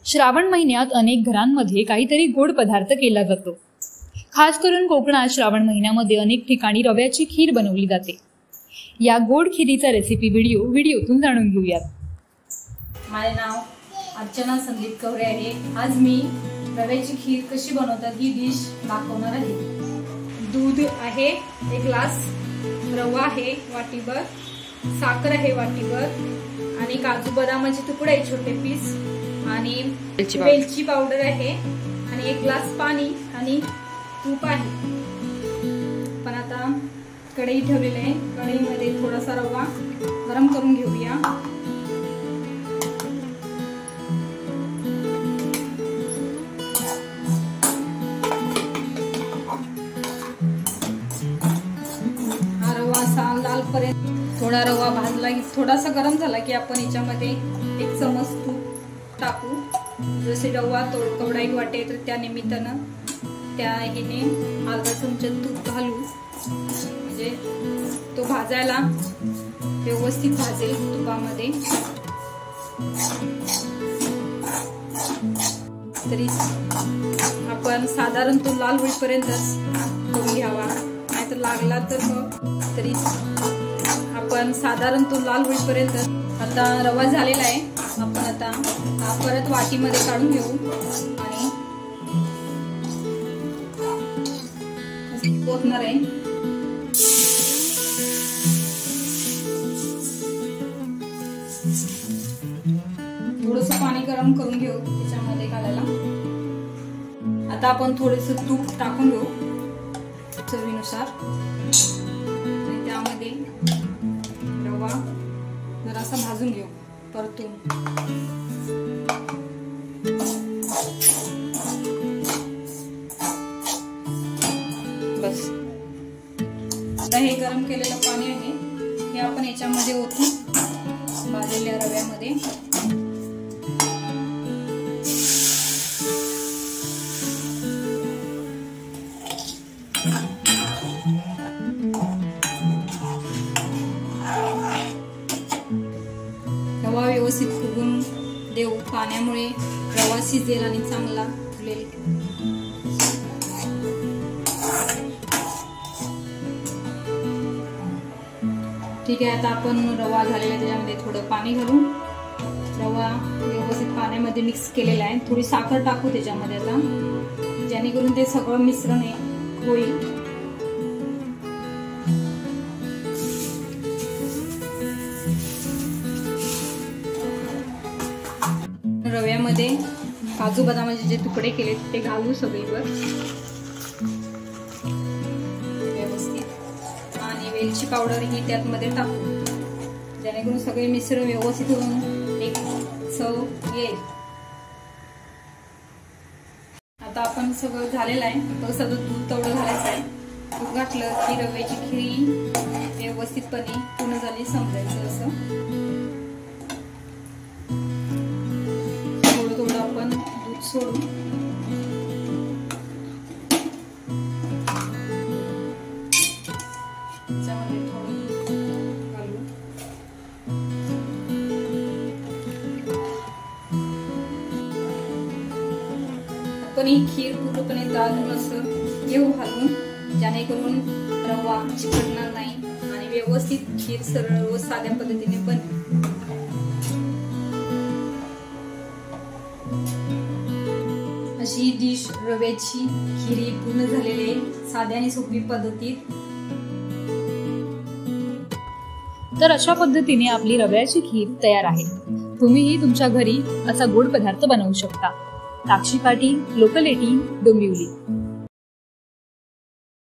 श्रावण महिन्यात अनेक घरांमध्ये काहीतरी गोड पदार्थ केला जातो। खास करून कोकणात श्रावण महिन्यामध्ये अनेक ठिकाणी रव्याची खीर बनवली जाते। या गोड खिरीचा रेसिपी व्हिडिओतून जाणून घेऊयात। माझे नाव अर्चना संदीप कवरे आहे। आज मी रव्याची खीर कशी बनवतात ही डिश दाखवणार आहे। दूध आहे 1 ग्लास, रवा आहे वाटीभर, साखर आहे वाटीभर आणि काजू बदामाचे तुकडे आहे छोटे पीस आणि वेलची पावडर आहे आणि 1 ग्लास पाणी आणि तूप आहे। पण आता कढई ठेवलेली आहे। कढईमध्ये थोडासा रवा गरम करून घेऊया। हा रवा असा लालपर्यंत थोडा रवा भाजला की थोडासा गरम झाला की आपण याच्यामध्ये 1 चमच तूप टाकू। जसे रवा कवडा 1 वाटी तर त्या निमित्तानं त्या ह्याने अर्धा चमचा तूप घालू, म्हणजे तो भाजायला व्यवस्थित भाजेल तुपामध्ये। तरी आपण साधारण तो लाल होईपर्यंतच करून घ्यावा, नाहीतर लागला तर मग तरी आपण साधारण तो लाल होईपर्यंत। आता रवा झालेला आहे, आपण आता परत वाटीमध्ये काढून घेऊ आणि पोचणार आहे। थोडस पाणी गरम करून घेऊ त्याच्यामध्ये घालायला। आता आपण थोडेस तूप टाकून घेऊ चवीनुसार आणि त्यामध्ये रवा जरासा भाजून घेऊ परतून। बस आता हे गरम केलेलं पाणी आहे हे आपण याच्यामध्ये ओतू भाजलेल्या रव्यामध्ये। रवा व्यवस्थित फुगून देऊ, पाण्यामुळे रवा शिजेल आणि चांगला फुलेल। ठीक आहे, आता आपण रवा झालेला त्याच्यामध्ये थोडं पाणी घालून रवा व्यवस्थित पाण्यामध्ये मिक्स केलेला आहे। थोडी साखर टाकू त्याच्यामध्ये आता, जेणेकरून ते सगळं मिश्रण होईल। रव्यामध्ये काजू बदामाचे जे तुकडे केले ते घालू सगळीवर व्यवस्थित आणि वेलची पावडर ही त्यामध्ये टाकू, जेणेकरून सगळे मिश्रण व्यवस्थित होऊन एक चव येईल। आता आपण सगळं झालेलं आहे, तसं आता दूध तेवढं घालायचं आहे। दूध घातलं की रव्याची खीर व्यवस्थितपणे पूर्ण झाली समजायचं। असं आपण दूध सोडू, त्याच्यामध्ये थोडं घालू। आपण ही खीर पूर्णपणे दाबून असं घेऊ हलवून, जेणेकरून रवा चिकटणार नाही आणि व्यवस्थित खीर सरळ व साध्या पद्धतीने बनेल। अशी डिश रव्याची खीर पूर्ण झालेली आहे साध्या आणि सोपी पद्धतीत। तर अशा पद्धतीने आपली रव्याची खीर तयार आहे। तुम्हीही तुमच्या घरी असा गोड पदार्थ बनवू शकता। साक्षी पाटील, लोकल 18, डोंबिवली।